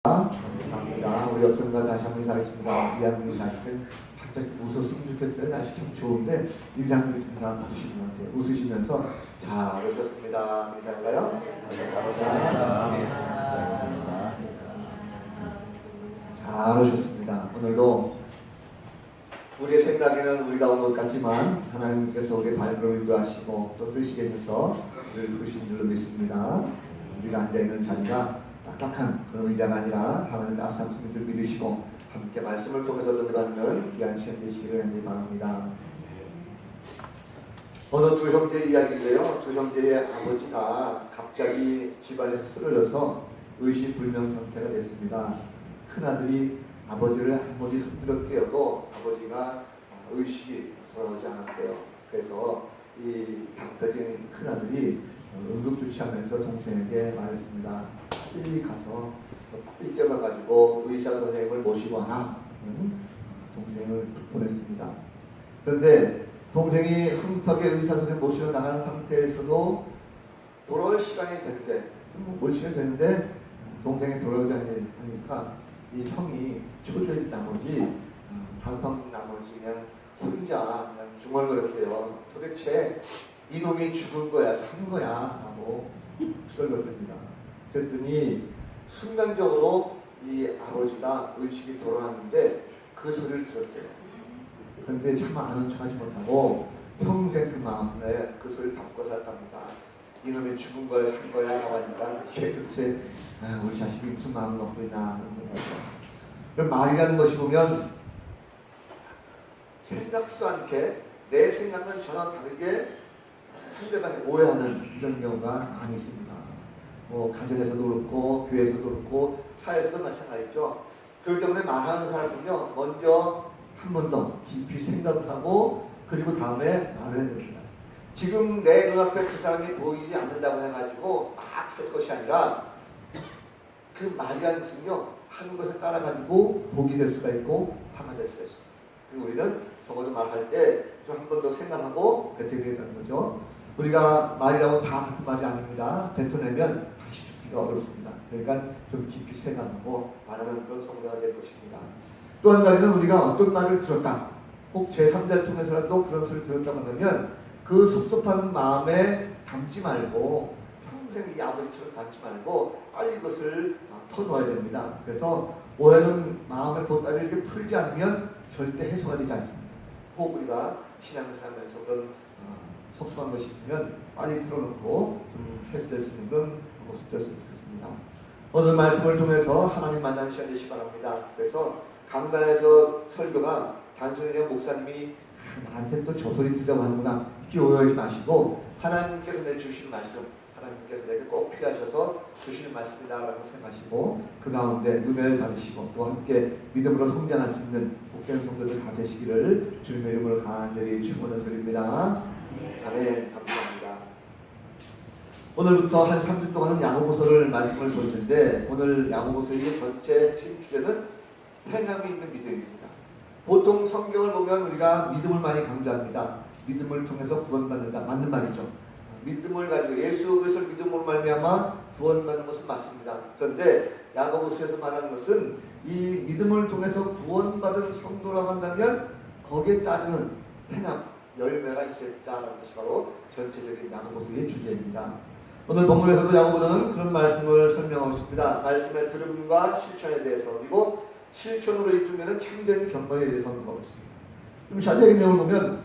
감사합니다. 우리 옆편과 다시 한번 인사하겠습니다. 이한민이 사실은 갑자기 웃었으면 좋겠어요. 날씨 참 좋은데 인상이 좀 잘 보시는 것 같아요. 웃으시면서 잘 오셨습니다. 인사할까요? 잘 오셨습니다. 오늘도 우리의 생각에는 우리가 온 것 같지만 하나님께서 우리의 발걸음을 인도하시고 또 뜨시겠어서 우리를 부르신 줄로 믿습니다. 우리가 앉아있는 자리가 딱딱한 그런 의자가 아니라 하나님의 따스한 손을 줄 믿으시고 함께 말씀을 통해서 얻어받는 귀한 시간 되시기를 간절히 바랍니다. 어느 두 형제 이야기인데요. 두 형제의 아버지가 갑자기 집안에서 쓰러져서 의식불명 상태가 됐습니다. 큰아들이 아버지를 아무리 흔들어 깨어도 아버지가 의식이 돌아오지 않았대요. 그래서 이 답답해진 큰아들이 응급조치하면서 동생에게 말했습니다. 빨리 가서 빨리 뛰어가가지고 의사 선생님을 모시고 와라. 동생을 보냈습니다. 그런데 동생이 흥급하게 의사 선생님 모시러 나간 상태에서도 돌아올 시간이 되는데 올 시간이 되는데 동생이 돌아오지 않으니까 이 형이 초조해진 나머지 당황한 나머지 그냥 혼자 그냥 중얼거렸대요. 도대체 이놈이 죽은 거야 산 거야 하고 투덜거립니다. 그랬더니 순간적으로 이 아버지가 의식이 돌아왔는데 그 소리를 들었대요. 그런데 차마 아는 척하지 못하고 평생 그 마음에 그 소리를 담고 살았답니다. 이놈이 죽은 거야 산 거야 라고 하니까 이제 도대체 우리 자식이 무슨 마음을 먹고 있나 하는 거죠. 그럼 말이라는 것이 보면 생각지도 않게 내 생각은 전혀 다르게 상대방이 오해하는 이런 경우가 많이 있습니다. 뭐 가정에서도 그렇고 교회에서도 그렇고 사회에서도 마찬가지죠. 그렇기 때문에 말하는 사람은요 먼저 한 번 더 깊이 생각을 하고 그리고 다음에 말을 해야 됩니다. 지금 내 눈앞에 그 사람이 보이지 않는다고 해가지고 막 할 것이 아니라 그 말이라는 것은요 하는 것을 따라가지고 복이 될 수가 있고 화가 될 수가 있습니다. 그리고 우리는 적어도 말할 때 좀 한 번 더 생각하고 뱉어야 된다는 거죠. 우리가 말이라고 다 같은 말이 아닙니다. 뱉어내면 다시 죽기가 어렵습니다. 그러니까 좀 깊이 생각하고 말하는 그런 성도가 될 것입니다. 또 한 가지는 우리가 어떤 말을 들었다. 꼭 제3자를 통해서라도 그런 소리를 들었다고 하면 그 섭섭한 마음에 담지 말고 평생 이 아버지처럼 담지 말고 빨리 이것을 터놓아야 됩니다. 그래서 오해는 마음의 보따리를 이렇게 풀지 않으면 절대 해소가 되지 않습니다. 꼭 우리가 신앙을 살면서 그런 섭섭한 것이 있으면 빨리 털어놓고 좀 해소될 수 있는 그런 모습 되었으면 좋겠습니다. 오늘 말씀을 통해서 하나님 만나는 시간 되시기 바랍니다. 그래서 강단에서 설교가 단순히 그냥 목사님이 나한테 또 저 소리 들으려고 하는구나 이렇게 오해하지 마시고 하나님께서 내주시는 말씀 하나님께서 내게 꼭 필요하셔서 주시는 말씀이다라고 생각하시고 그 가운데 은혜를 받으시고 또 함께 믿음으로 성장할 수 있는 복된 성도들 다 되시기를 주님의 이름으로 간절히 축원을 드립니다. 아멘. 감사합니다. 오늘부터 한 3주 동안은 야고보서를 말씀을 볼 텐데 오늘 야고보서의 전체 핵심 주제는 행함이 있는 믿음입니다. 보통 성경을 보면 우리가 믿음을 많이 강조합니다. 믿음을 통해서 구원받는다. 맞는 말이죠. 믿음을 가지고 예수 그리스도를 믿음으로 말미암아 구원받는 것은 맞습니다. 그런데 야고보서에서 말하는 것은 이 믿음을 통해서 구원받은 성도라고 한다면 거기에 따르는 행함, 열매가 있었다는 것이 바로 전체적인 야고보서의 주제입니다. 오늘 본문에서도 야고보는 그런 말씀을 설명하고 있습니다. 말씀의 들음과 실천에 대해서 그리고 실천으로 이끌면 참된 경건에 대해서 언급하고 있습니다. 좀 자세히 내용을 보면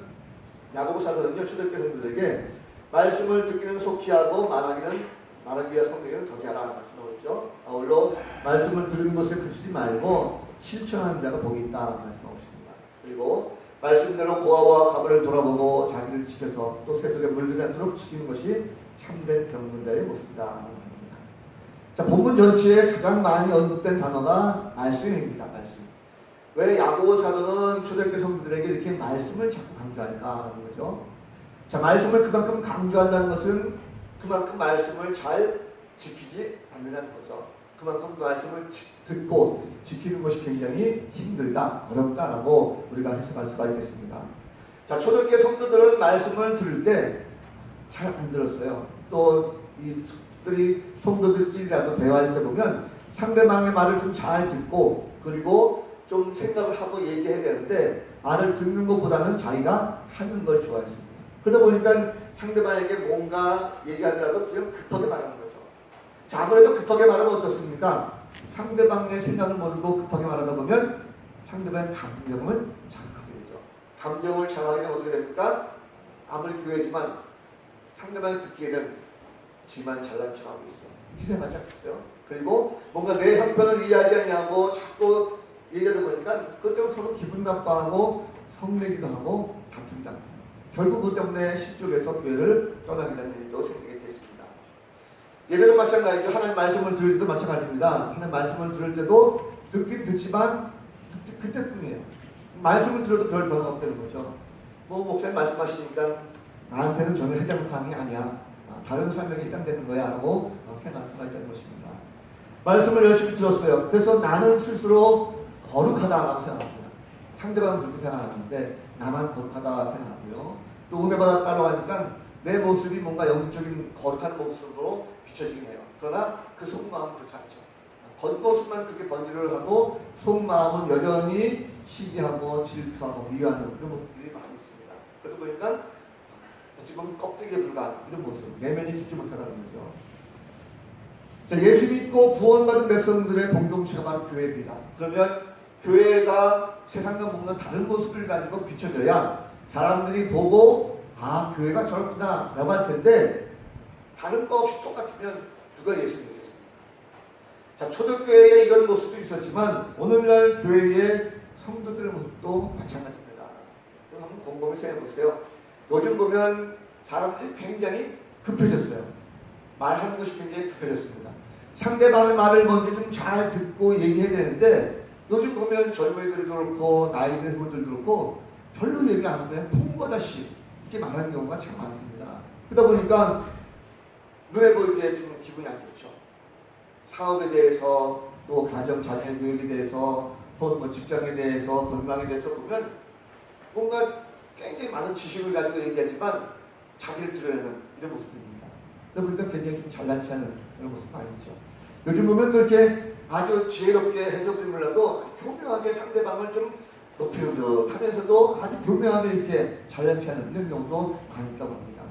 야고보 사도는요 초대교회 성도들에게 말씀을 듣기는 속히 하고 말하기와 성내기는 더디하라 말씀하고 있죠. 아울러 말씀을 들은 것에 그치지 말고 실천하는 자가 복이 있다 말씀하고 있습니다. 그리고 말씀대로 고아와 가부를 돌아보고 자기를 지켜서 또 세속에 물들지 않도록 지키는 것이 참된 경건자의 모습이다. 자, 본문 전체에 가장 많이 언급된 단어가 말씀입니다. 말씀. 왜 야고보 사도는 초대교회 성도들에게 이렇게 말씀을 자꾸 강조할까 하는 거죠. 자, 말씀을 그만큼 강조한다는 것은 그만큼 말씀을 잘 지키지 않는다는 거죠. 그만큼 말씀을 듣고 지키는 것이 굉장히 힘들다, 어렵다라고 우리가 해석할 수가 있겠습니다. 자, 초대교회 성도들은 말씀을 들을 때 잘 안 들었어요. 또 이 특별히 성도들끼리라도 대화할 때 보면 상대방의 말을 좀 잘 듣고 그리고 좀 생각을 하고 얘기해야 되는데 말을 듣는 것보다는 자기가 하는 걸 좋아했습니다. 그러다 보니까 상대방에게 뭔가 얘기하더라도 그냥 급하게 말하는 거죠. 자, 아무래도 급하게 말하면 어떻습니까? 상대방의 생각을 모르고 급하게 말하다 보면 상대방의 감정을 자극하게 되죠. 감정을 자극하게 되면 어떻게 됩니까? 아무리 교회지만 상대방이 듣기에는 지만 잘난 척하고 있어. 희생하지 않겠어요? 그리고 뭔가 내 형편을 이해하지 않냐고 자꾸 얘기하다 보니까 그것 때문에 서로 기분 나빠하고 성내기도 하고 다투기도 합니다. 결국 그것 때문에 실족해서 교회를 떠나게 되는 일도 생기게 됐습니다. 예배도 마찬가지죠. 하나님 말씀을 들을 때도 마찬가지입니다. 하나님 말씀을 들을 때도 듣긴 듣지만 그때뿐이에요. 말씀을 들어도 별 변화가 없다는 거죠. 뭐 목사님 말씀하시니까 나한테는 전혀 해당 사항이 아니야. 다른 사람에게 해당되는 거야 라고 생각할 수가 있다는 것입니다. 말씀을 열심히 들었어요. 그래서 나는 스스로 거룩하다라고 생각합니다. 상대방은 그렇게 생각하는데 나만 거룩하다 생각하고요. 또 은혜받아 따라가니까 내 모습이 뭔가 영적인 거룩한 모습으로 비춰지긴 해요. 그러나 그 속마음은 그렇지 않죠. 겉모습만 그렇게 번지를 하고 속마음은 여전히 시기하고 질투하고 미워하는 그런 모습들이 많이 있습니다. 그러다 보니까 지금 껍데기에 불과한 이런 모습, 내면이 깊지 못하다는 거죠. 자, 예수 믿고 구원받은 백성들의 공동체가 바로 교회입니다. 그러면 교회가 세상과 뭔가 다른 모습을 가지고 비춰져야 사람들이 보고 아, 교회가 저렇구나 라고 할 텐데 다른 거 없이 똑같으면 누가 예수 믿겠습니까? 자, 초대교회에 이런 모습도 있었지만 오늘날 교회의 성도들의 모습도 마찬가지입니다. 그럼 한번 곰곰이 생각해 보세요. 요즘 보면 사람들이 굉장히 급해졌어요. 말하는 것이 굉장히 급해졌습니다. 상대방의 말을 먼저 좀 잘 듣고 얘기해야 되는데 요즘 보면 젊은이들도 그렇고 나이 든 분들도 그렇고 별로 얘기 안 하면 통과다시 이렇게 말하는 경우가 참 많습니다. 그러다 보니까 눈에 보이게 좀 기분이 안 좋죠. 사업에 대해서 또 가정 자녀의 교육에 대해서 혹은 뭐 직장에 대해서 건강에 대해서 보면 뭔가 굉장히 많은 지식을 가지고 얘기하지만 자기를 드러내는 이런 모습입니다. 그러다 보니까 굉장히 좀 잘난치 않은 그런 모습 많이 있죠. 요즘 보면 또 이렇게 아주 지혜롭게 해석을 몰라도 교묘하게 상대방을 좀 높이는 듯 하면서도 아주 교묘하게 이렇게 잘난치 않은 이런 경우도 많이 있다고 합니다.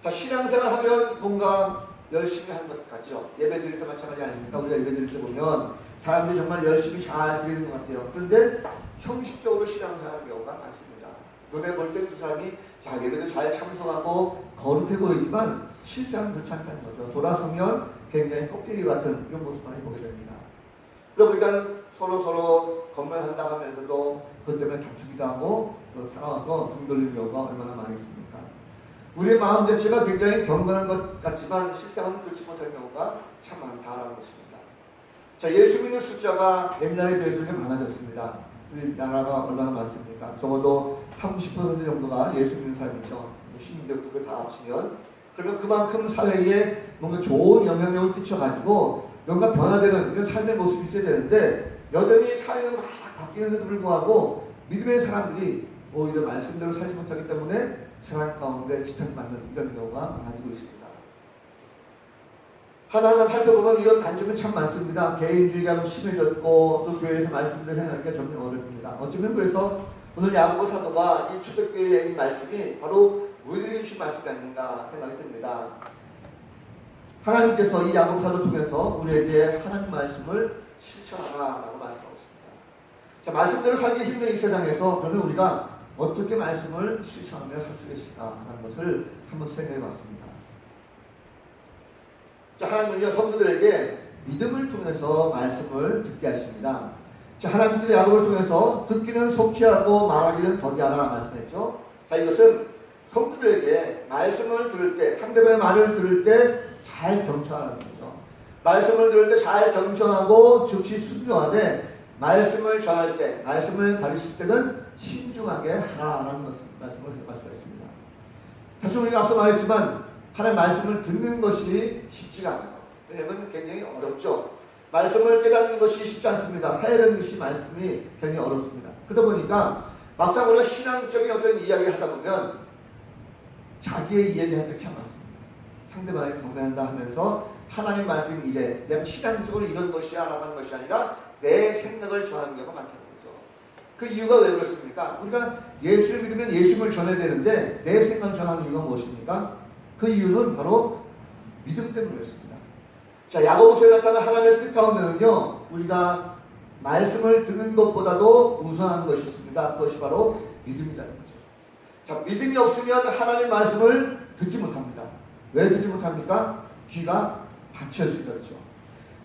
자, 신앙생활 하면 뭔가 열심히 하는 것 같죠. 예배 드릴 때 마찬가지 아닙니까? 우리가 예배 드릴 때 보면 사람들이 정말 열심히 잘 드리는 것 같아요. 그런데 형식적으로 신앙생활하는 경우가 많습니다. 눈에 볼 때 그 사람이 자, 예배도 잘 참석하고 거룩해 보이지만 실상은 그렇지 않다는 거죠. 돌아서면 굉장히 껍데기 같은 이런 모습 많이 보게 됩니다. 그러다 보니까 서로 건면한다 하면서도 그것 때문에 다투기도 하고 싸워서 등 돌리는 경우가 얼마나 많이 있습니까? 우리의 마음 자체가 굉장히 경건한 것 같지만 실상은 그렇지 못한 경우가 참 많다라는 것입니다. 자, 예수 믿는 숫자가 옛날에 비해서 좀 많아졌습니다. 우리나라가 얼마나 많습니까? 적어도 30% 정도가 예수 믿는 사람이죠. 신인들 그거 다 합치면. 그러면 그만큼 사회에 뭔가 좋은 영향력을 끼쳐가지고 뭔가 변화되는 이런 삶의 모습이 있어야 되는데 여전히 사회는 막 바뀌는데도 불구하고 믿음의 사람들이 오히려 말씀대로 살지 못하기 때문에 세상 가운데 지탄받는 이런 경우가 많아지고 있습니다. 하나하나 살펴보면 이런 단점이 참 많습니다. 개인주의가 심해졌고 또 교회에서 말씀들 해나가기가 점점 어렵습니다. 어쩌면 그래서 오늘 야고보 사도가 이 초대교회의 이 말씀이 바로 우리들에게 주신 말씀이 아닌가 생각이 듭니다. 하나님께서 이 야고보 사도를 통해서 우리에게 하나님 말씀을 실천하라라고 말씀하고 있습니다. 자, 말씀대로 살기 힘든 이 세상에서 그러면 우리가 어떻게 말씀을 실천하며 살 수 있을까 하는 것을 한번 생각해 봤습니다. 자, 하나님은요, 성도들에게 믿음을 통해서 말씀을 듣게 하십니다. 자, 하나님께서 야고보를 통해서 듣기는 속히 하고 말하기는 더디하라 말씀했죠. 자, 이것은 성도들에게 말씀을 들을 때, 상대방의 말을 들을 때 잘 경청하라는 거죠. 말씀을 들을 때 잘 경청하고 즉시 순종하되 말씀을 전할 때, 말씀을 가르칠 때는 신중하게 하라라는 말씀을 말씀하셨습니다. 사실 우리가 앞서 말했지만 하나님의 말씀을 듣는 것이 쉽지가 않아요. 왜냐하면 굉장히 어렵죠. 말씀을 깨닫는 것이 쉽지 않습니다. 헤아리는 것이 말씀이 굉장히 어렵습니다. 그러다 보니까 막상 우리가 신앙적인 어떤 이야기를 하다 보면 자기의 이야기할 때 참 많습니다. 상대방이 경배한다 하면서 하나님 말씀 이래 그냥 신앙적으로 이런 것이야 라고 하는 것이 아니라 내 생각을 전하는 경우가 많다는 거죠. 그 이유가 왜 그렇습니까? 우리가 예수를 믿으면 예수를 전해야 되는데 내 생각을 전하는 이유가 무엇입니까? 그 이유는 바로 믿음 때문에 그렇습니다. 자, 야고보서에 나타난 하나님의 뜻 가운데는요, 우리가 말씀을 듣는 것보다도 우선한 것이 있습니다. 그것이 바로 믿음이라는 거죠. 자, 믿음이 없으면 하나님 말씀을 듣지 못합니다. 왜 듣지 못합니까? 귀가 닫혀 있으니까 그렇죠.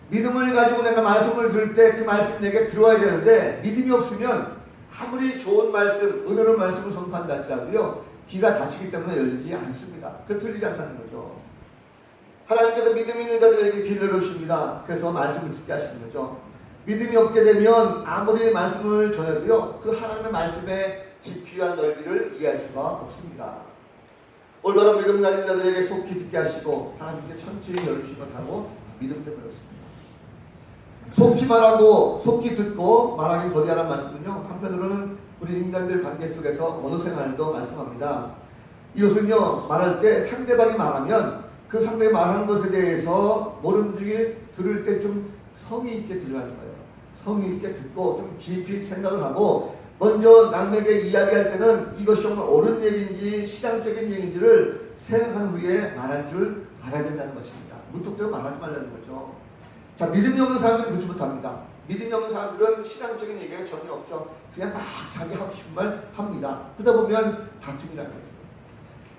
믿음을 가지고 내가 말씀을 들을 때 그 말씀 내게 들어와야 되는데 믿음이 없으면 아무리 좋은 말씀, 은혜로운 말씀을 선포한다 할지라도요, 귀가 닫히기 때문에 열리지 않습니다. 그 들리지 않다는 거죠. 하나님께서 믿음 있는 자들에게 귀를 열어주십니다. 그래서 말씀을 듣게 하시는 거죠. 믿음이 없게 되면 아무리 말씀을 전해도요, 그 하나님의 말씀의 깊이와 넓이를 이해할 수가 없습니다. 올바른 믿음 가진 자들에게 속히 듣게 하시고 하나님께 천천히 열어주신 것 하고 믿음 때문에 그렇습니다. 속히 말하고 속히 듣고 말하기 더디하라는 말씀은요, 한편으로는 우리 인간들 관계 속에서 언어 생활도 말씀합니다. 이것은요, 말할 때 상대방이 말하면 그 상대방이 말하는 것에 대해서 모르는 분이 들을 때 좀 성의 있게 들으라는 거예요. 성의 있게 듣고 좀 깊이 생각을 하고 먼저 남에게 이야기할 때는 이것이 정말 옳은 얘기인지 신앙적인 얘기인지를 생각한 후에 말할 줄 알아야 된다는 것입니다. 무턱대고 말하지 말라는 거죠. 자, 믿음이 없는 사람들은 그렇지 못합니다. 믿음이 없는 사람들은 신앙적인 얘기가 전혀 없죠. 그냥 막 자기 하고 싶은 말 합니다. 그러다 보면 다툼이라는 거예요.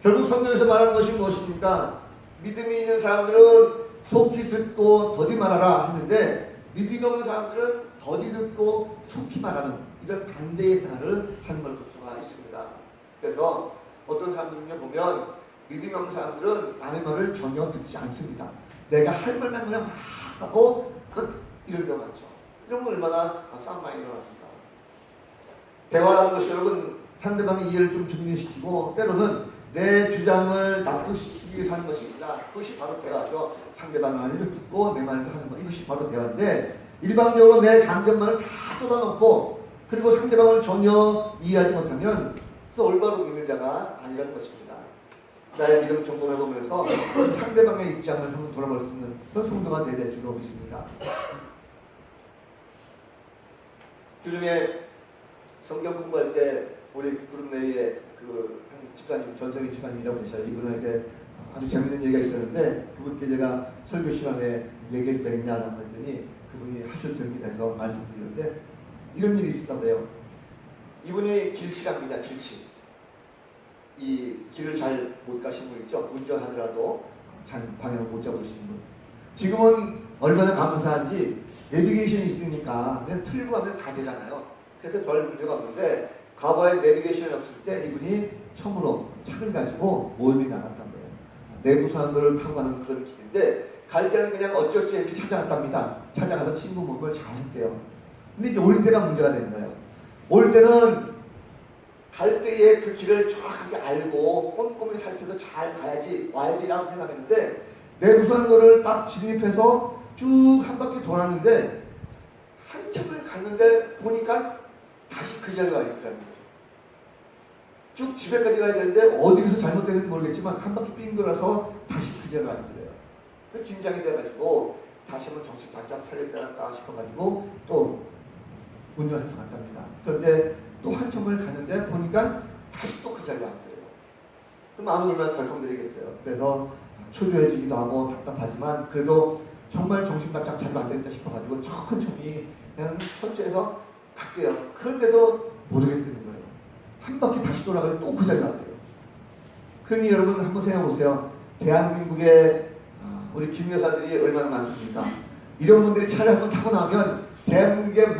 결국 성경에서 말하는 것이 무엇입니까? 믿음이 있는 사람들은 속히 듣고 더디 말하라 하는데 믿음이 없는 사람들은 더디 듣고 속히 말하는 이런 반대의 생활을 하는 걸 볼 수가 있습니다. 그래서 어떤 사람들은요, 보면 믿음이 없는 사람들은 남의 말을 전혀 듣지 않습니다. 내가 할 말만 그냥 막 하고 끝, 이런 경우가 많죠. 이러면 얼마나 싸움 많이 일어납니까? 대화라는 것이 여러분 상대방의 이해를 좀 정리시키고 때로는 내 주장을 납득시키기 위해서 하는 것입니다. 그것이 바로 대화죠. 상대방의 말을 듣고 내 말도 하는 것, 이것이 바로 대화인데 일방적으로 내 감정만을 다 쏟아놓고 그리고 상대방을 전혀 이해하지 못하면 그래서 올바로 믿는 자가 아니라는 것입니다. 나의 믿음 점검해보면서 상대방의 입장을 한번 돌아볼 수 있는 그런 성도가 되어야 될 줄로 믿습니다. 주중에 성경 공부할 때 우리 그룹 내에 한 집사님, 전성희 집사님이라고 계셔요. 이분에게 아주 재밌는 얘기가 있었는데 그분께 제가 설교 시간에 얘기해도 되겠냐라고 했더니 그분이 하셔도 됩니다 해서 말씀드리는데 이런 일이 있었다고 해요. 이분이 길치랍니다. 길치. 이 길을 잘 못 가신 분 있죠. 운전하더라도 잘 방향을 못 잡으시는 분. 지금은 얼마나 감사한지 내비게이션이 있으니까 그냥 틀고 가면 다 되잖아요. 그래서 별 문제가 없는데 과거에 내비게이션이 없을 때 이분이 처음으로 차를 가지고 모임에 나갔단 거예요. 내부 사람들을 타고 가는 그런 길인데 갈 때는 그냥 어찌어찌 이렇게 찾아갔답니다. 찾아가서 친구 모임을 잘 했대요. 근데 이제 올 때가 문제가 되는 거예요. 올 때는 갈 때에 그 길을 정확하게 알고 꼼꼼히 살펴서 잘 가야지 와야지라고 생각했는데 내부산도를 딱 진입해서 쭉 한 바퀴 돌았는데 한참을 갔는데 보니까 다시 그 자리에 가 있더라는 거죠. 쭉 집에까지 가야 되는데 어디서 잘못됐는지 모르겠지만 한 바퀴 삥 돌아서 다시 그 자리에 가 있더래요. 긴장이 돼가지고 다시 한번 정신 바짝 차릴 때다 싶어가지고 또 운전해서 갔답니다. 그런데 또 한참을 갔는데 보니까 다시 또 그 자리에 왔더래요. 그럼 마음이 얼마나 덜컹거리겠어요. 그래서 초조해지기도 하고 답답하지만 그래도 정말 정신 바짝 차리면 안 되겠다 싶어가지고 천천히 그냥 설치해서 갔대요. 그런데도 모르겠다는 거예요. 한 바퀴 다시 돌아가서 또 그 자리에 왔대요. 그러니 여러분 한번 생각해보세요. 대한민국에 우리 김 여사들이 얼마나 많습니까? 이런 분들이 차를 한번 타고 나면 대한민국에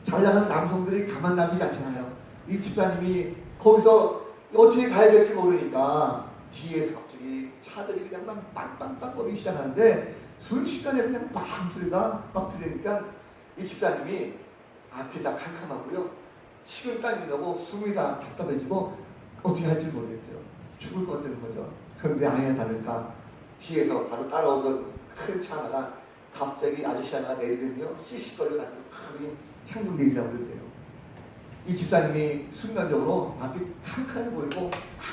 잘 나가는 남성들이 가만 놔두지 않잖아요. 이 집사님이 거기서 어떻게 가야 될지 모르니까 뒤에서 갑자기 차들이 그냥 막 빵빵빵 거리기 시작하는데 순식간에 그냥 빵 소리가 막 들리니까 이 집사님이 앞이 다 캄캄하고요. 식은땀이 나고 숨이 다 답답해지고 어떻게 할지 모르겠대요. 죽을 것 같다는 거죠. 그런데 아니나 다를까 뒤에서 바로 따라오던 큰 차 하나가 갑자기 아저씨 하나가 내리더니요. 씩씩거려가지고 창문 내리라고 그러세요. 이 집사님이 순간적으로 앞이 캄캄해 보이고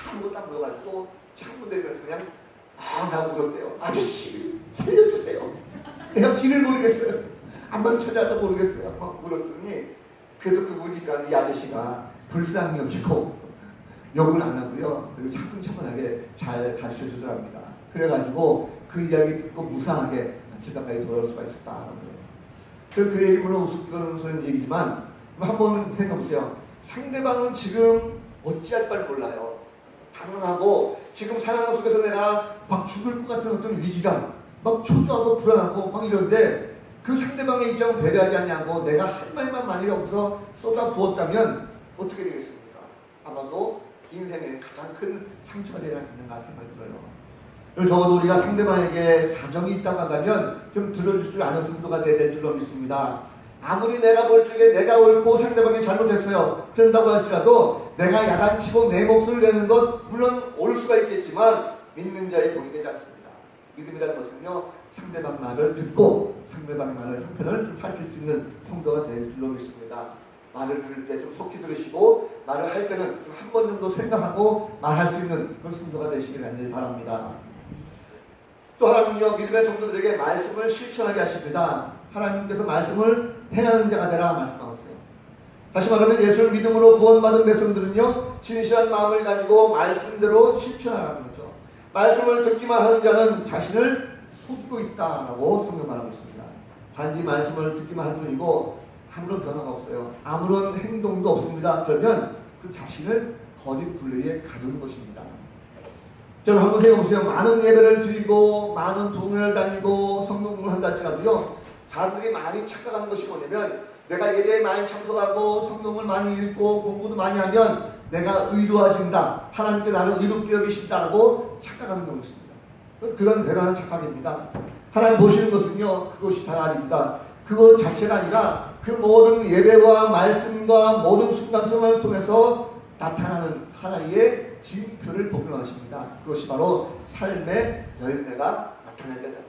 아무것도 안 보여가지고 창문 내리면서 그냥 라고 울었대요. 아저씨 살려주세요. 내가 길을 모르겠어요. 안만 찾아도 모르겠어요. 막 울었더니 그래도 그 우직한 이 아저씨가 불쌍히 여기고 욕을 안 하고요. 그리고 차분차분하게 잘 가르쳐 주더랍니다. 그래가지고 그 이야기 듣고 무사하게 집 가까이 돌아올 수가 있었다는 거예요. 그 얘기 물론 우스꽝스러운 얘기지만 한번 생각해보세요. 상대방은 지금 어찌할 바를 몰라요. 당황하고 지금 상황 속에서 내가 막 죽을 것 같은 어떤 위기감, 막 초조하고 불안하고 막 이런데 그 상대방의 입장을 배려하지 않냐고 내가 할 말만 만약에 없어 쏟아 부었다면 어떻게 되겠습니까? 아마도 인생의 가장 큰 상처가 되지 않겠는가 생각이 들어요. 그리고 적어도 우리가 상대방에게 사정이 있다고 한다면 좀 들어줄 줄 아는 정도가 돼야 될 줄로 믿습니다. 아무리 내가 볼 적에 내가 옳고 상대방이 잘못했어요. 그런다고 할지라도 내가 야단치고 내 목소리를 내는 것 물론 옳을 수가 있겠지만 믿는 자의 본이 되지 않습니다. 믿음이라는 것은요. 상대방 말을 듣고 상대방의 말을 형편을 좀 살필 수 있는 성도가 될 줄로 믿습니다. 말을 들을 때 좀 속히 들으시고 말을 할 때는 한 번 정도 생각하고 말할 수 있는 그런 성도가 되시길 간절히 바랍니다. 또 하나님은요. 믿음의 성도들에게 말씀을 실천하게 하십니다. 하나님께서 말씀을 행하는 자가 되라 말씀하셨어요. 다시 말하면 예수를 믿음으로 구원받은 백성들은요. 진실한 마음을 가지고 말씀대로 실천하라는 거죠. 말씀을 듣기만 하는 자는 자신을 속이고 있다라고 성경 말하고 있습니다. 단지 말씀을 듣기만 할 뿐이고 아무런 변화가 없어요. 아무런 행동도 없습니다. 그러면 그 자신을 거짓 굴레에 가두는 것입니다. 저는 한번 생각해보세요. 많은 예배를 드리고 많은 부흥회를 다니고 성경 공부를 한다 할지라도요. 사람들이 많이 착각하는 것이 뭐냐면 내가 예배에 많이 참석하고 성경을 많이 읽고 공부도 많이 하면 내가 의로워진다. 하나님께 나를 의롭게 여기신다라고 착각하는 것입니다. 그건 대단한 착각입니다. 하나님 보시는 것은요. 그것이 다 아닙니다. 그것 자체가 아니라 그 모든 예배와 말씀과 모든 순간순간을 통해서 나타나는 하나의 징표를 복용하십니다. 그것이 바로 삶의 열매가 나타날 때다.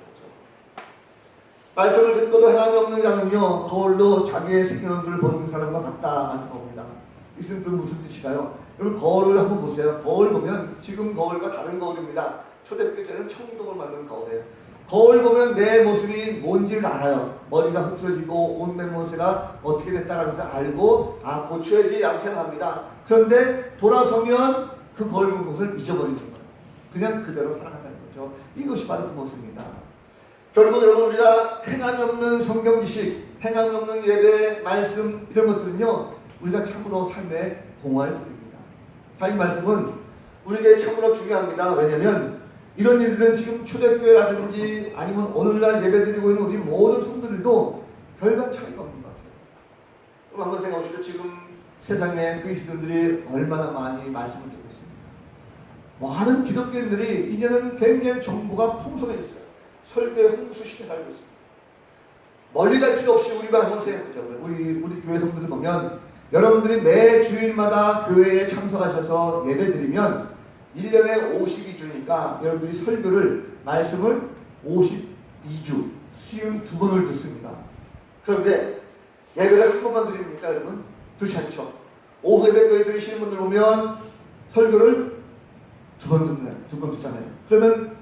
말씀을 듣고도 행함이 없는 자는요. 거울로 자기의 생긴 얼굴을 보는 사람과 같다 말씀합니다. 이 뜻은 무슨 뜻일까요? 여러분 거울을 한번 보세요. 거울 보면 지금 거울과 다른 거울입니다. 초대교회 때는 청동을 만든 거울이에요. 거울 보면 내 모습이 뭔지를 알아요. 머리가 흐트러지고 옷 맨모세가 어떻게 됐다라는 것을 알고 고쳐야지 라고 생각합니다. 그런데 돌아서면 그 거울 본 것을 잊어버리는 거예요. 그냥 그대로 살아간다는 거죠. 이것이 바로 그 모습입니다. 결국 여러분 우리가 행함이 없는 성경 지식, 행함이 없는 예배, 말씀 이런 것들은요. 우리가 참으로 삶에 공허할 뿐입니다. 하나님 말씀은 우리에게 참으로 중요합니다. 왜냐하면 이런 일들은 지금 초대교회라든지 아니면 오늘날 예배드리고 있는 우리 모든 성도들도 별반 차이가 없는 것 같아요. 그럼 한번 생각해보십시오. 지금 세상에 그리스도인들이 얼마나 많이 말씀을 듣고 있습니다. 많은 기독교인들이 이제는 굉장히 정보가 풍성해졌어요. 설교의 홍수 시대에 살고 있습니다. 멀리 갈 필요 없이 우리만 한번 생각해보죠. 우리 교회 성도들 보면 여러분들이 매 주일마다 교회에 참석하셔서 예배드리면 1년에 52주니까 여러분들이 설교를 말씀을 52주 수요일 2번을 듣습니다. 그런데 예배를 한 번만 드립니까 여러분? 그렇지 않죠. 오후 예배교회 들으시는 분들 보면 설교를 2번 듣잖아요. 그러면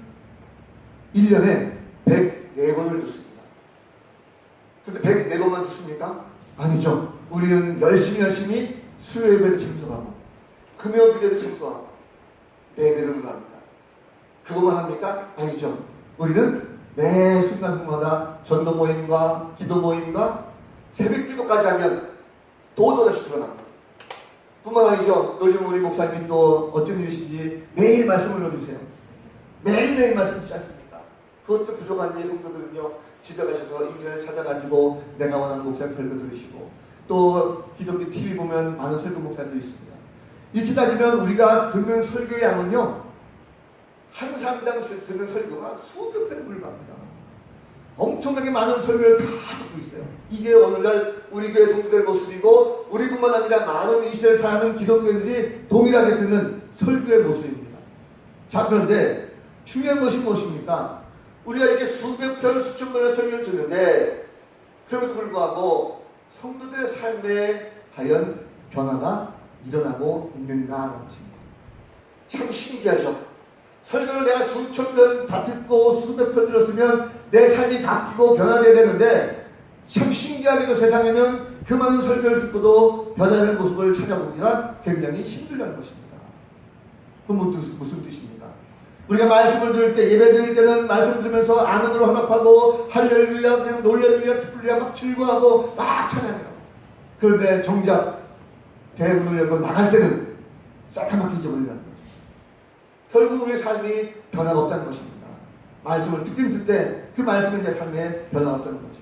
1년에 104번을 듣습니다. 근데 104번만 듣습니까? 아니죠. 우리는 열심히 수요 예배를 참석하고 금요 기도를 참석하고 예배를 합니다. 그것만 합니까? 아니죠. 우리는 매 순간순간마다 전도 모임과 기도 모임과 새벽 기도까지 하면 또다시 드러납니다. 뿐만 아니죠. 요즘 우리 목사님 또 어쩐 일이신지 매일 말씀을 넣어주세요. 매일매일 말씀 듣지 않습니까? 그것도 부족한 이 성도들은요. 집에 가셔서 인터넷 찾아가지고 내가 원하는 목사님 설교 들으시고 또 기독교 TV 보면 많은 설교 목사님들이 있습니다. 이렇게 따지면 우리가 듣는 설교의 양은요. 한 사람당 듣는 설교가 수백 편에 불과합니다. 엄청나게 많은 설교를 다 듣고 있어요. 이게 오늘날 우리 교회 성도들의 모습이고 우리뿐만 아니라 많은 이 시대를 살아가는 기독교인들이 동일하게 듣는 설교의 모습입니다. 자, 그런데 중요한 것이 무엇입니까? 우리가 이렇게 수백 편, 수천 번의 설교를 듣는데 그럼에도 불구하고 성도들의 삶에 과연 변화가 일어나고 있는가라는 것입니다. 참 신기하죠. 설교를 내가 수천 편 다 듣고 수백 편 들었으면 내 삶이 바뀌고 변화되어야 되는데 참 신기하게도 세상에는 그 많은 설교를 듣고도 변화되는 모습을 찾아보기가 굉장히 힘들다는 것입니다. 그럼 무슨 뜻입니까? 우리가 말씀을 들을 때, 예배 드릴 때는 말씀 들으면서 아멘으로 화답하고 할렐루야, 그냥 놀렐루야, 기쁠루야 막 즐거워하고 막 찬양해요. 그런데 정작 대문을 열고 나갈 때는 싸카맣게 잊어버린다는 거죠. 결국 우리의 삶이 변화가 없다는 것입니다. 말씀을 듣긴 듣되 그 말씀은 내 삶에 변화가 없다는 거죠.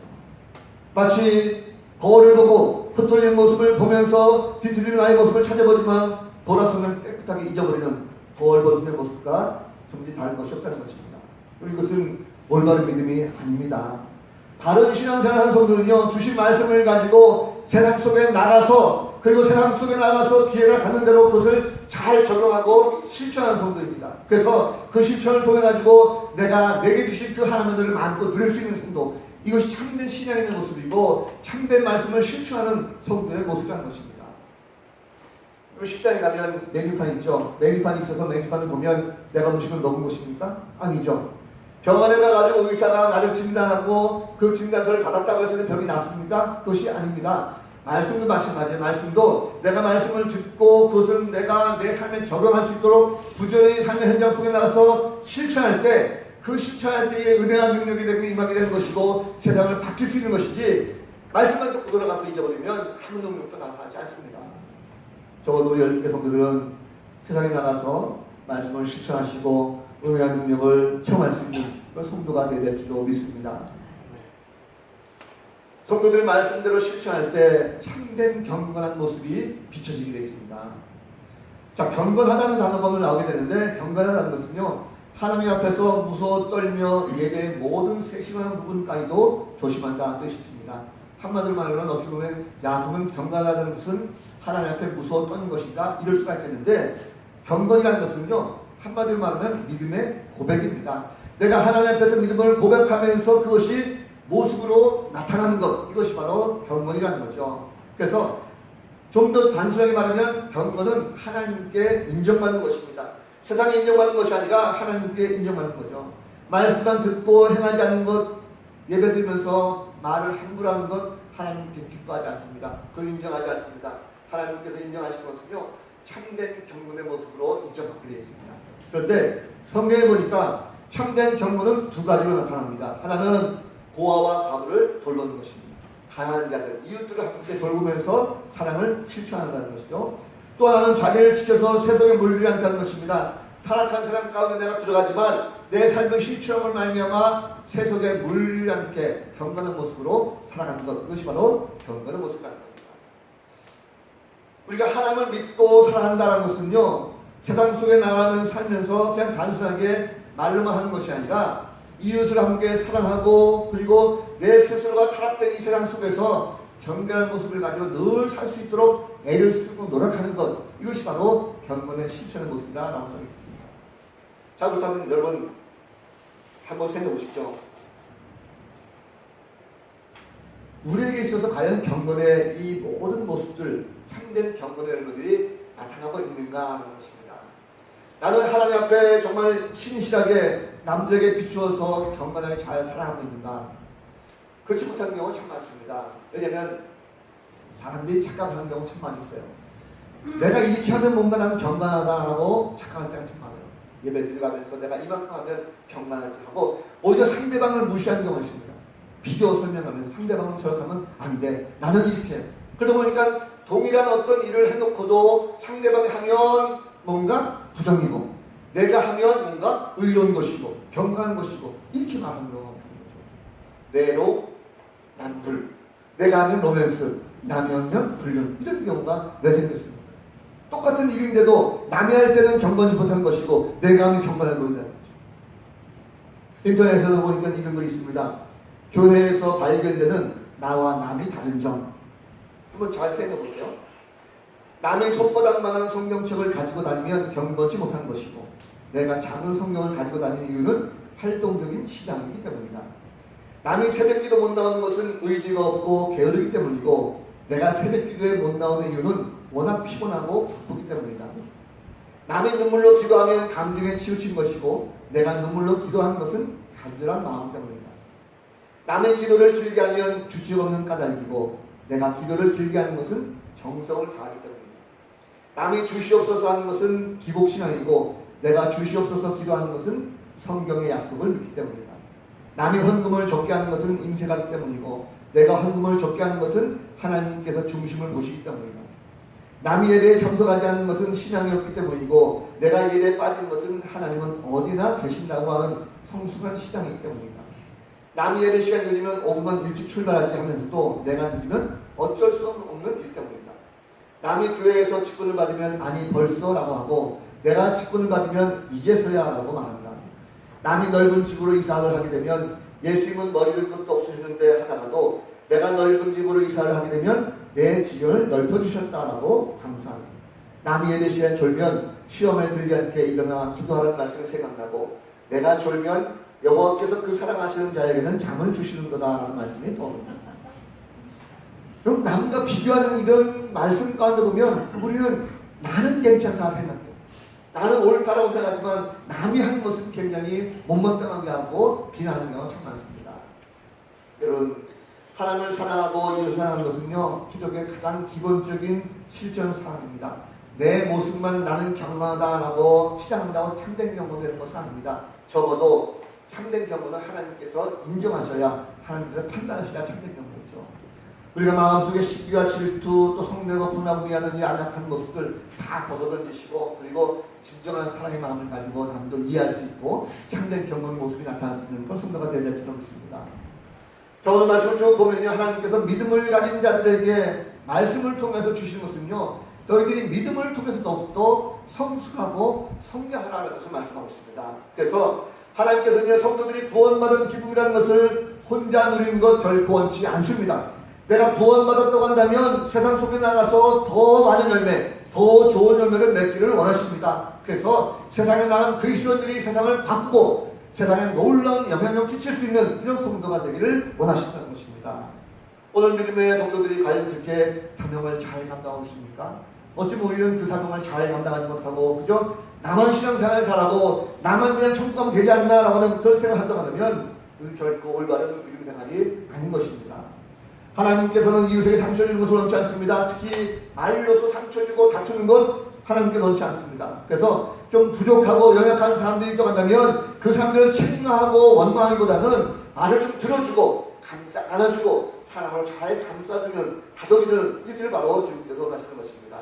마치 거울을 보고 흩어진 모습을 보면서 뒤틀리는 나의 모습을 찾아보지만 돌아서면 깨끗하게 잊어버리는 거울 보는 모습과 전혀 다른 것이 없다는 것입니다. 그리고 이것은 올바른 믿음이 아닙니다. 바른 신앙생활 한 성도는요, 주신 말씀을 가지고 세상 속에 나가서, 그리고 세상 속에 나가서 기회가 닿는 대로 그것을 잘 적용하고 실천하는 성도입니다. 그래서 그 실천을 통해 가지고 내게 주신 그 하나님을 마음껏 누릴 수 있는 성도, 이것이 참된 신앙의 모습이고 참된 말씀을 실천하는 성도의 모습이라는 것입니다. 식당에 가면 메뉴판 있죠. 메뉴판이 있어서 메뉴판을 보면 내가 음식을 먹은 것입니까? 아니죠. 병원에 가가지고 의사가 나를 진단하고 그 진단서를 받았다고 해서 병이 낫습니까? 그것이 아닙니다. 말씀도 마찬가지예요. 말씀도 내가 말씀을 듣고 그것을 내가 내 삶에 적용할 수 있도록 부지런히 삶의 현장 속에 나가서 실천할 때, 그 실천할 때의 은혜와 능력이 되면 임하게 되는 것이고 세상을 바뀔 수 있는 것이지, 말씀만 듣고 돌아가서 잊어버리면 아무 능력도 나타나지 않습니다. 적어도 우리 열개 성도들은 세상에 나가서 말씀을 실천하시고 은혜와 능력을 체험할 수 있는 그런 성도가 되어야 될 줄로 믿습니다. 성도들의 말씀대로 실천할 때 참된 경건한 모습이 비춰지게 되어 있습니다. 자, 경건하다는 단어가 오늘 나오게 되는데, 경건하다는 것은요, 하나님 앞에서 무서워 떨며 예배의 모든 세심한 부분까지도 조심한다 뜻이 있습니다. 한마디로 말하면 어떻게 보면 그러면 경건하다는 것은 하나님 앞에 무서워 떠는 것인가 이럴 수가 있겠는데, 경건이라는 것은요, 한마디로 말하면 믿음의 고백입니다. 내가 하나님 앞에서 믿음을 고백하면서 그것이 모습으로 나타나는 것, 이것이 바로 경건이라는 거죠. 그래서 좀 더 단순하게 말하면 경건은 하나님께 인정받는 것입니다. 세상에 인정받는 것이 아니라 하나님께 인정받는 거죠. 말씀만 듣고 행하지 않는 것, 예배 드리면서 말을 함부로 하는 것, 하나님께 기뻐하지 않습니다. 그걸 인정하지 않습니다. 하나님께서 인정하시는 것은요, 참된 경건의 모습으로 인정받게 되어 있습니다. 그런데 성경에 보니까 참된 경건은 두 가지로 나타납니다. 하나는 고아와 과부를 돌보는 것입니다. 가난한 자들, 이웃들을 함께 돌보면서 사랑을 실천한다는 것이죠. 또 하나는 자기를 지켜서 세속에 물들지 않게 하는 것입니다. 타락한 세상 가운데 내가 들어가지만 내 삶의 실천을 말미암아 세속에 물들지 않게 경건한 모습으로 살아가는 것, 이것이 바로 경건의 모습이라는 겁니다. 우리가 하나님을 믿고 살아간다는 것은요, 세상 속에 나가면 살면서 그냥 단순하게 말로만 하는 것이 아니라 이웃을 함께 사랑하고, 그리고 내 스스로가 타락된 이 세상 속에서 경건한 모습을 가지고 늘 살 수 있도록 애를 쓰고 노력하는 것, 이것이 바로 경건의 실천의 모습이다 라고 생각합니다. 자, 그렇다면 여러분 한번 생각해 보십시오. 우리에게 있어서 과연 경건의 이 모든 모습들, 참된 경건의 열매들이 나타나고 있는가 하는 것입니다. 나는 하나님 앞에 정말 신실하게 남들에게 비추어서 경건하게 잘 살아가고 있는가? 그렇지 못한 경우가 참 많습니다. 왜냐하면 사람들이 착각하는 경우가 참 많이 있어요. 내가 이렇게 하면 뭔가 나는 경건하다라고 착각할 때가 참 많아요. 예배 드려가면서 내가 이만큼 하면 경건하지 하고 오히려 상대방을 무시하는 경우가 있습니다. 비교 설명하면서 상대방은 저렇게 하면 안 돼, 나는 이렇게 해요. 그러다 보니까 동일한 어떤 일을 해놓고도 상대방이 하면 뭔가 부정이고 내가 하면 뭔가 의로운 것이고 경건한 것이고 이렇게 말하는 경우가 많다는 거죠. 내로 난 불, 내가 하면 로맨스, 남이 하면 불륜, 이런 경우가 왜 생겼습니까? 똑같은 일인데도 남이 할 때는 경건지 못하는 것이고 내가 하면 경건한 거이다는 거죠. 인터넷에서 보니까 이런 글이 있습니다. 교회에서 발견되는 나와 남이 다른 점, 한번 잘 생각해 보세요. 남이 손바닥만한 성경책을 가지고 다니면 경건치 못한 것이고, 내가 작은 성경을 가지고 다니는 이유는 활동적인 신앙이기 때문이다. 남이 새벽기도 못 나오는 것은 의지가 없고 게으르기 때문이고, 내가 새벽기도에 못 나오는 이유는 워낙 피곤하고 바쁘기 때문이다. 남의 눈물로 기도하면 감정에 치우친 것이고 내가 눈물로 기도하는 것은 간절한 마음 때문이다. 남의 기도를 길게 하면 주책 없는 까닭이고 내가 기도를 길게 하는 것은 정성을 다하기 때문이다. 남이 주시옵소서 하는 것은 기복신앙이고 내가 주시옵소서 기도하는 것은 성경의 약속을 믿기 때문이다. 남이 헌금을 적게 하는 것은 인색하기 때문이고 내가 헌금을 적게 하는 것은 하나님께서 중심을 보시기 때문이다. 남이 예배에 참석하지 않는 것은 신앙이 없기 때문이고 내가 예배에 빠진 것은 하나님은 어디나 계신다고 하는 성숙한 신앙이기 때문이다. 남이 예배 시간 늦으면 5분만 일찍 출발하지 하면서도 내가 늦으면 어쩔 수 없는 일 때문이다. 남이 교회에서 직분을 받으면 아니 벌써 라고 하고 내가 직분을 받으면 이제서야 라고 말한다. 남이 넓은 집으로 이사를 하게 되면 예수님은 머리 들 것도 없으시는데 하다가도 내가 넓은 집으로 이사를 하게 되면 내 지경을 넓혀주셨다라고 감사합니다. 남이 예배 시간 졸면 시험에 들지 않게 일어나 기도하라는 말씀이 생각나고 내가 졸면 여호와께서 그 사랑하시는 자에게는 잠을 주시는 거다라는 말씀이 떠오릅니다. 그럼 남과 비교하는 이런 말씀 가운데 보면 우리는 나는 괜찮다 생각해요. 나는 옳다라고 생각하지만 남이 한 것은 굉장히 못마땅하게 하고 비난하는 경우가 참 많습니다. 여러분 하나님을 사랑하고 이웃을 사랑하는 것은요 기독교의 가장 기본적인 실천 사항입니다. 내 모습만 나는 경건하다라고 치장한다고 참된 경건 되는 것은 아닙니다. 적어도 참된 경건은 하나님께서 인정하셔야 하나님께서 판단하셔야 참된 경건이죠. 우리가 마음속에 시기와 질투 또 성내고 분하고 미하는 이 안약한 모습들 다 벗어던지시고 그리고 진정한 사랑의 마음을 가지고 남도 이해할 수 있고 참된 경건 모습이 나타날 수 있는 그런 성도가 되어야 될 줄로 믿습니다. 자, 오늘 말씀을 쭉 보면요 하나님께서 믿음을 가진 자들에게 말씀을 통해서 주시는 것은요 너희들이 믿음을 통해서 더욱더 성숙하고 성장하라는 것을 말씀하고 있습니다. 그래서 하나님께서는 성도들이 구원받은 기쁨이라는 것을 혼자 누리는 것 결코 원치 않습니다. 내가 구원받았다고 한다면 세상 속에 나가서 더 많은 열매, 더 좋은 열매를 맺기를 원하십니다. 그래서 세상에 나간 그리스도인들이 세상을 바꾸고 세상에 놀라운 영향력을 끼칠 수 있는 이런 성도가 되기를 원하신다는 것입니다. 오늘 믿음의 성도들이 과연 그렇게 사명을 잘 감당하고 있습니까? 어쩌면 우리는 그 사명을 잘 감당하지 못하고 그저 나만 신앙생활 잘하고 나만 그냥 천국 가면 되지 않나라고 하는 그런 생각을 한다고 하면 그것은 결코 올바른 믿음 생활이 아닌 것입니다. 하나님께서는 이웃에게 상처 주는 것을 원치 않습니다. 특히 말로서 상처 주고 다투는 것 하나님께 원치 않습니다. 그래서 좀 부족하고 연약한 사람들이 있다고 한다면 그 사람들을 책망하고 원망하기보다는 말을 좀 들어주고 안아주고 사랑을 잘 감싸주는 다독이주는 일을 바로 주님께서 원하시는 것입니다.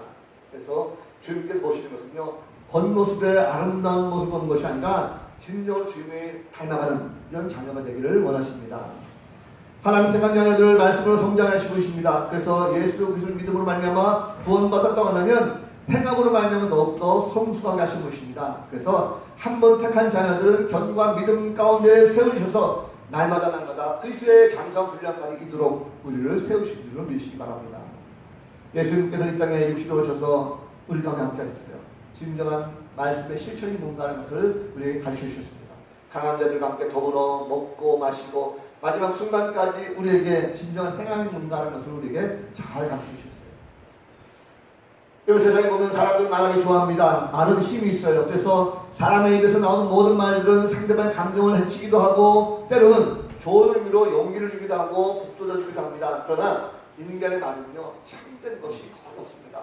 그래서 주님께서 보시는 것은요 겉모습의 아름다운 모습을 보는 것이 아니라 진정으로 주님을 닮아가는 이런 자녀가 되기를 원하십니다. 하나님 택한 자녀들을 말씀으로 성장하시고 있습니다. 그래서 예수 그리스도를 믿음으로 말미암아 구원받았다고 한다면 행함으로 말미암아 더욱더 성숙하게 하신 것입니다. 그래서 한 번 택한 자녀들은 견과 믿음 가운데 세우셔서 날마다 그리스도의 장성 분량까지 이도록 우리를 세우신 줄로 믿으시기 바랍니다. 예수님께서 이 땅에 육신에 오셔서 우리 가운데 함께 하셨어요. 진정한 말씀의 실천이 뭔가라는 것을 우리에게 가르쳐 주셨습니다. 강한 자들과 함께 더불어 먹고 마시고 마지막 순간까지 우리에게 진정한 행함이 뭔가라는 것을 우리에게 잘 가르쳐 주셨어요. 여러분 세상에 보면 사람들 말하기 좋아합니다. 말은 힘이 있어요. 그래서 사람의 입에서 나오는 모든 말들은 상대방의 감정을 해치기도 하고 때로는 좋은 의미로 용기를 주기도 하고 북돋아 주기도 합니다. 그러나 인간의 말은요 참된 것이 거의 없습니다.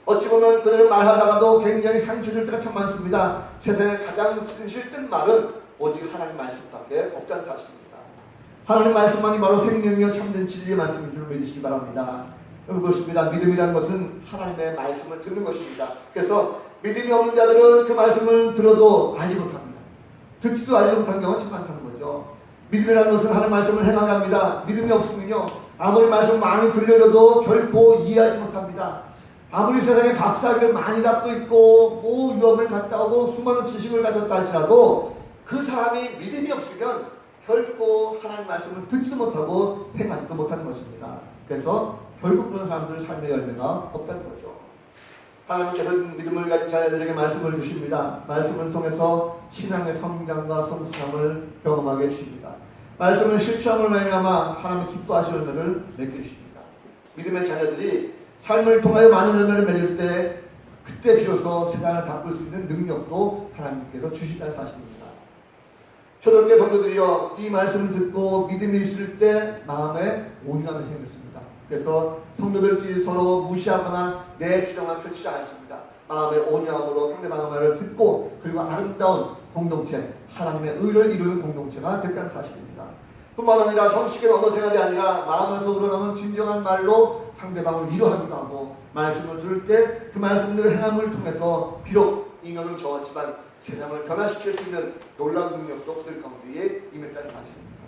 어찌 보면 그들은 말하다가도 굉장히 상처 줄 때가 참 많습니다. 세상에 가장 진실된 말은 오직 하나님 말씀밖에 없다는 사실입니다. 하나님 말씀만이 바로 생명이요 참된 진리의 말씀인 줄 믿으시기 바랍니다. 여러분 그렇습니다. 믿음이라는 것은 하나님의 말씀을 듣는 것입니다. 그래서 믿음이 없는 자들은 그 말씀을 들어도 알지 못합니다. 듣지도 알지 못한 경우가 참 많다는 거죠. 믿음이라는 것은 하나님의 말씀을 행하게 합니다. 믿음이 없으면요 아무리 말씀을 많이 들려줘도 결코 이해하지 못합니다. 아무리 세상에 박사학위를 많이 갖고 있고 뭐 유학을 갔다 오고 수많은 지식을 가졌다 할지라도 그 사람이 믿음이 없으면 결코 하나님 말씀을 듣지도 못하고 행하지도 못하는 것입니다. 그래서 결국 그런 사람들은 삶의 열매가 없다는 거죠. 하나님께서는 믿음을 가진 자녀들에게 말씀을 주십니다. 말씀을 통해서 신앙의 성장과 성숙함을 경험하게 해주십니다. 말씀을 실천함을 말미암아 하나님의 기뻐하실 열매를 맺게 해주십니다. 믿음의 자녀들이 삶을 통하여 많은 열매를 맺을 때 그때 비로소 세상을 바꿀 수 있는 능력도 하나님께서 주시다는 사실입니다. 초대교회 성도들이여, 이 말씀을 듣고 믿음이 있을 때 마음에 온유함이 생겼습니다. 그래서 성도들끼리 서로 무시하거나 내 주장만 펼치지 않았습니다. 마음의 온유함으로 상대방의 말을 듣고 그리고 아름다운 공동체, 하나님의 의를 이루는 공동체가 됐다는 사실입니다. 뿐만 아니라 형식의 언어 생활이 아니라 마음에서 우러나오는 진정한 말로 상대방을 위로하기도 하고, 말씀을 들을 때 그 말씀들의 행함을 통해서 비록 인연은 적었지만 세상을 변화시킬 수 있는 놀라운 능력도 그들 가운데에 임했다는 사실입니다.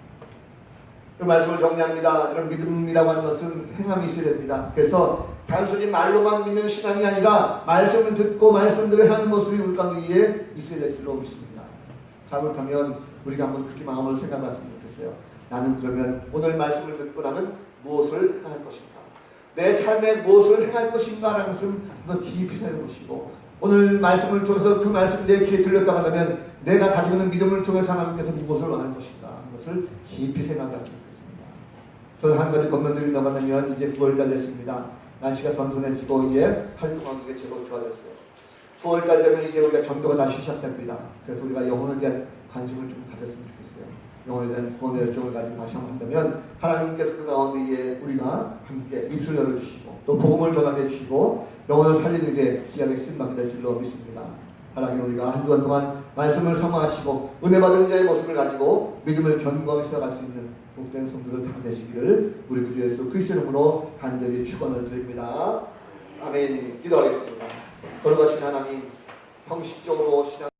그 말씀을 정리합니다. 이런 믿음이라고 하는 것은 행함이 있어야 됩니다. 그래서 단순히 말로만 믿는 신앙이 아니라 말씀을 듣고 말씀들을 하는 모습이 우리 가운데에 있어야 될 줄로 믿습니다. 잘못하면 우리가 한번 그렇게 마음을 생각했으면 좋겠어요. 나는 그러면 오늘 말씀을 듣고 나는 무엇을 행할 것인가? 내 삶에 무엇을 행할 것인가? 라는 것을 한번 깊이 생각해보시고, 오늘 말씀을 통해서 그 말씀 내 귀에 들렸다고 하면 내가 가지고 있는 믿음을 통해서 하나님께서 무엇을 원할 것인가 하는 것을 깊이 생각했으면 좋겠습니다. 저는 한 가지 권면드린다고 하면 이제 9월달 됐습니다. 날씨가 선선해지고 이제 활동하는 게 제법 좋아졌어요. 9월달 되면 이제 우리가 전도가 다시 시작됩니다. 그래서 우리가 영혼에 대한 관심을 좀 가졌으면 좋겠어요. 영혼에 대한 구원의 열정을 가지고 다시 한번 한다면 하나님께서 그 가운데에 우리가 함께 입술 열어주시고 또 복음을 전하게 해주시고 영혼을 살리는 게 기약의 쓴막이 될 줄로 믿습니다. 하나님, 우리가 한 주간 동안 말씀을 사모하시고 은혜 받은 자의 모습을 가지고 믿음을 견고하게 세워갈 수 있는 복된 성도들 다 되시기를 우리 구주 예수 그리스도의 이름으로 간절히 축원을 드립니다. 아멘. 기도하겠습니다. 거룩하신 하나님, 형식적으로 신앙